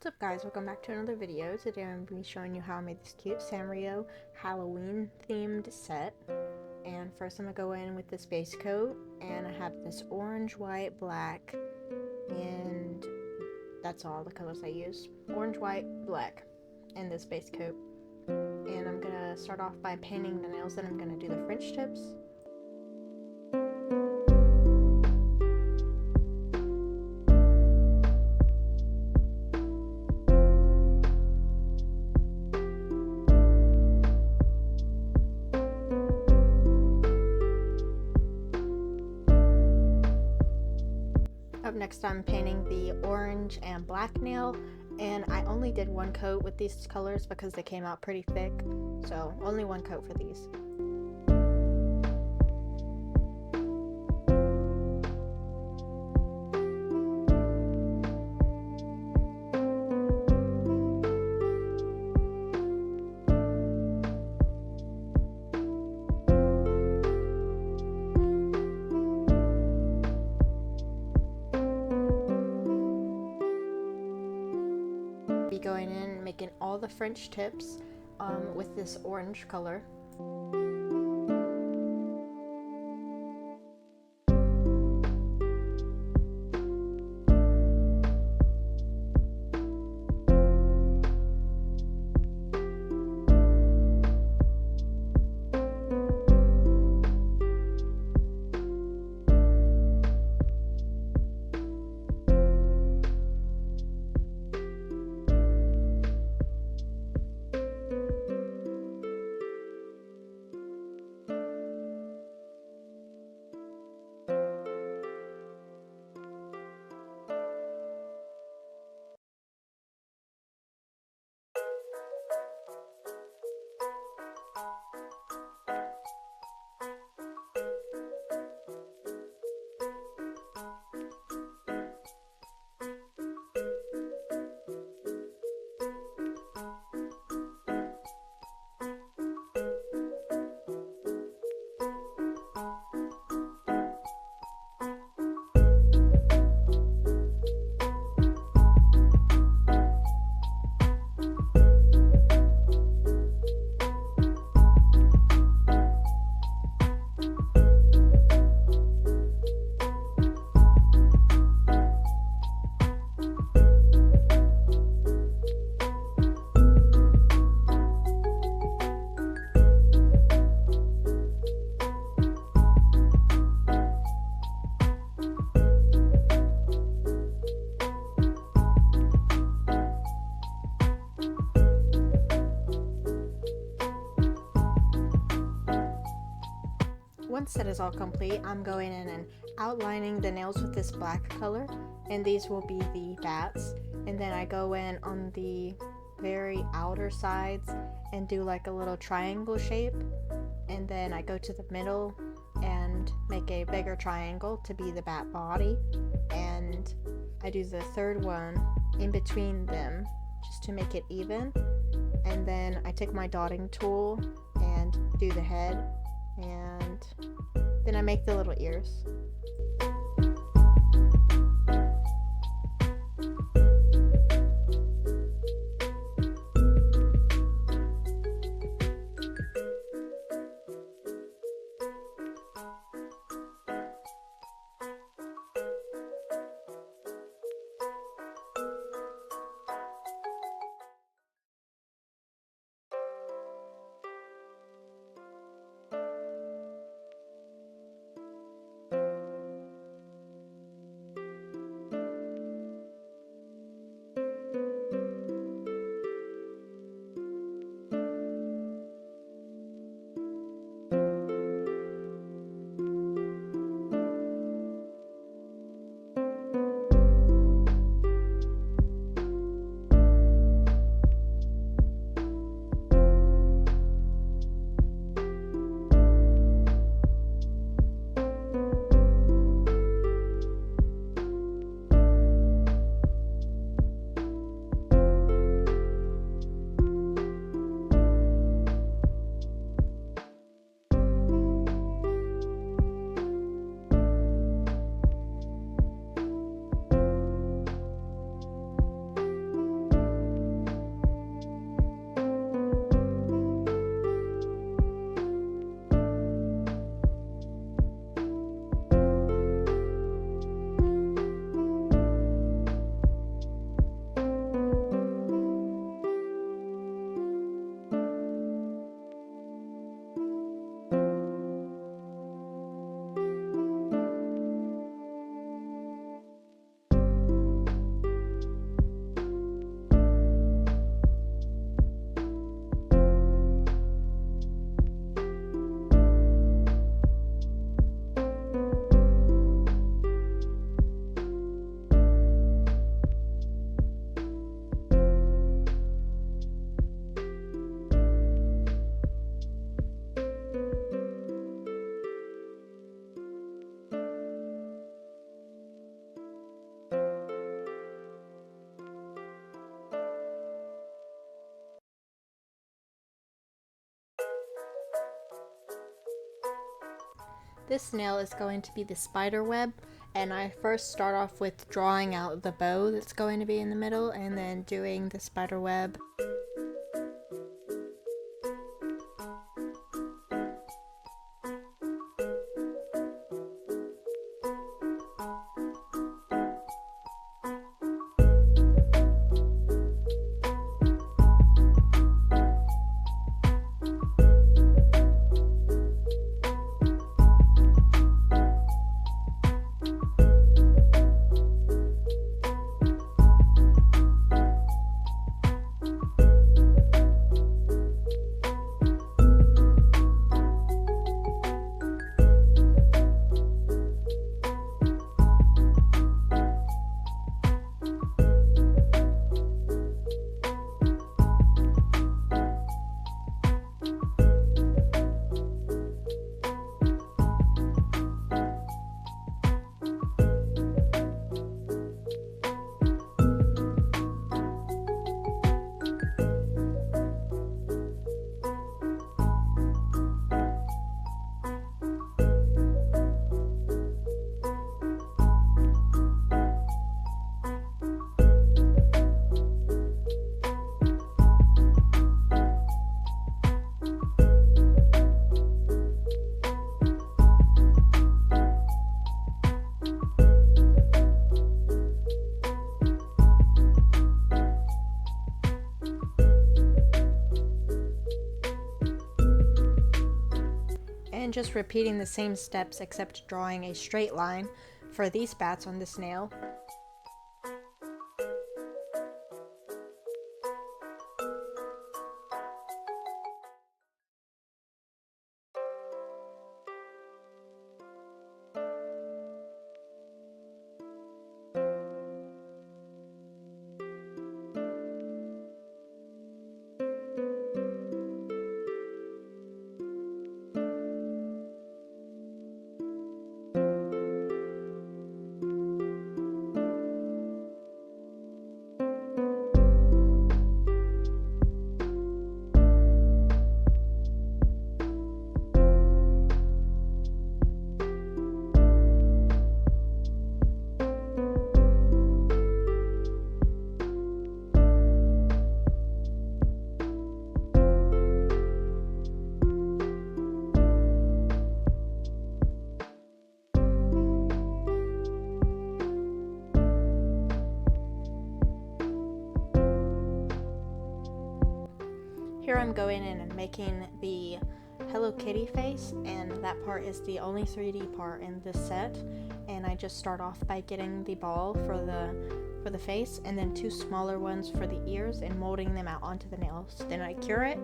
up guys, welcome back to another video. Today I'm going to be showing you how I made this cute Sanrio Halloween themed set. And first I'm going to go in with this base coat, and I have this orange, white, black, and that's all the colors I use. Orange, white, black, and this base coat. And I'm going to start off by painting the nails, then I'm going to do the French tips. Up next I'm painting the orange and black nail, and I only did one coat with these colors because they came out pretty thick, so only one coat for these. Be going in and making all the French tips with this orange color. Once that is all complete, I'm going in and outlining the nails with this black color, and these will be the bats. And then I go in on the very outer sides and do like a little triangle shape, and then I go to the middle and make a bigger triangle to be the bat body, and I do the third one in between them just to make it even. And then I take my dotting tool and do the head, and then I make the little ears. This nail is going to be the spider web, and I first start off with drawing out the bow that's going to be in the middle and then doing the spider web. And just repeating the same steps except drawing a straight line for these bats on this nail. Here I'm going in and making the Hello Kitty face, and that part is the only 3D part in this set. And I just start off by getting the ball for the face and then two smaller ones for the ears and molding them out onto the nails. Then I cure it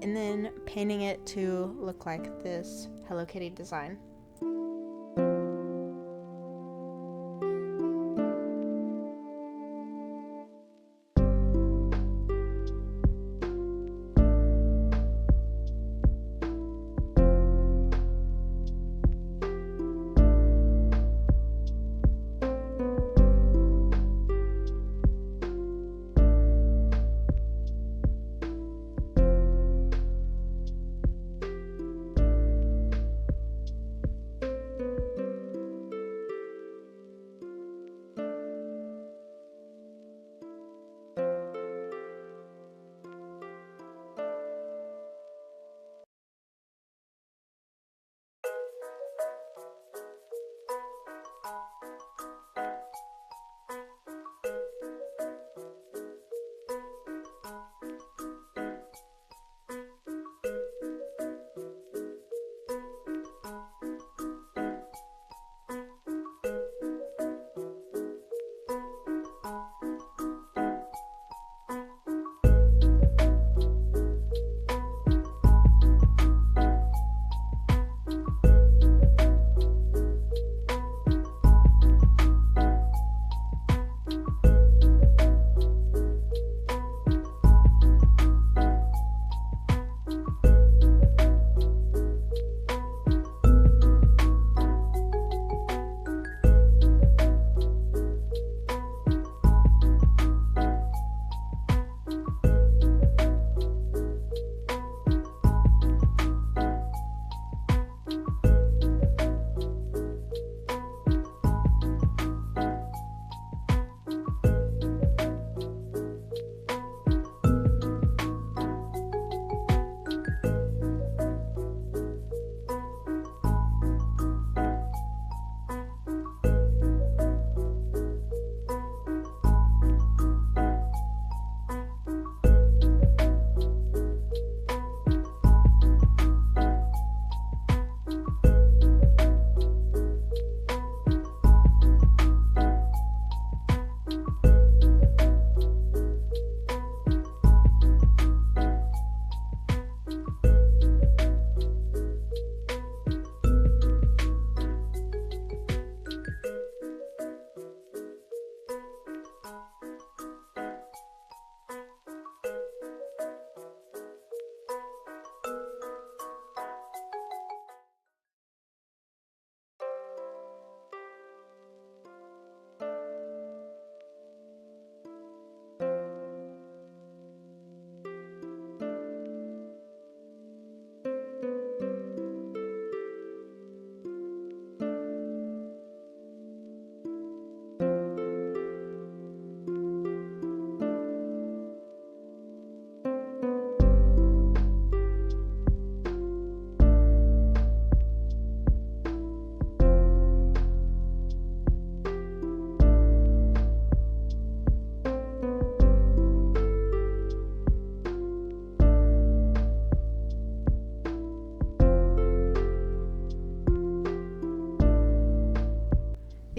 and then painting it to look like this Hello Kitty design.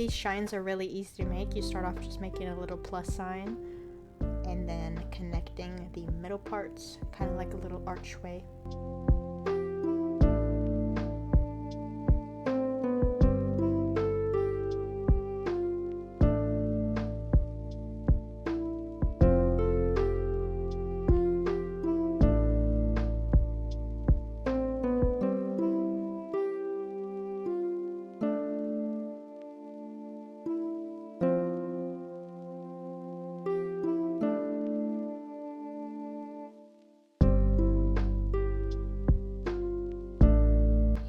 These shines are really easy to make. You start off just making a little plus sign and then connecting the middle parts, kind of like a little archway.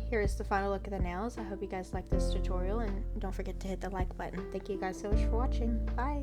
Here is the final look of the nails. I hope you guys liked this tutorial, and don't forget to hit the like button. Thank you guys so much for watching. Bye!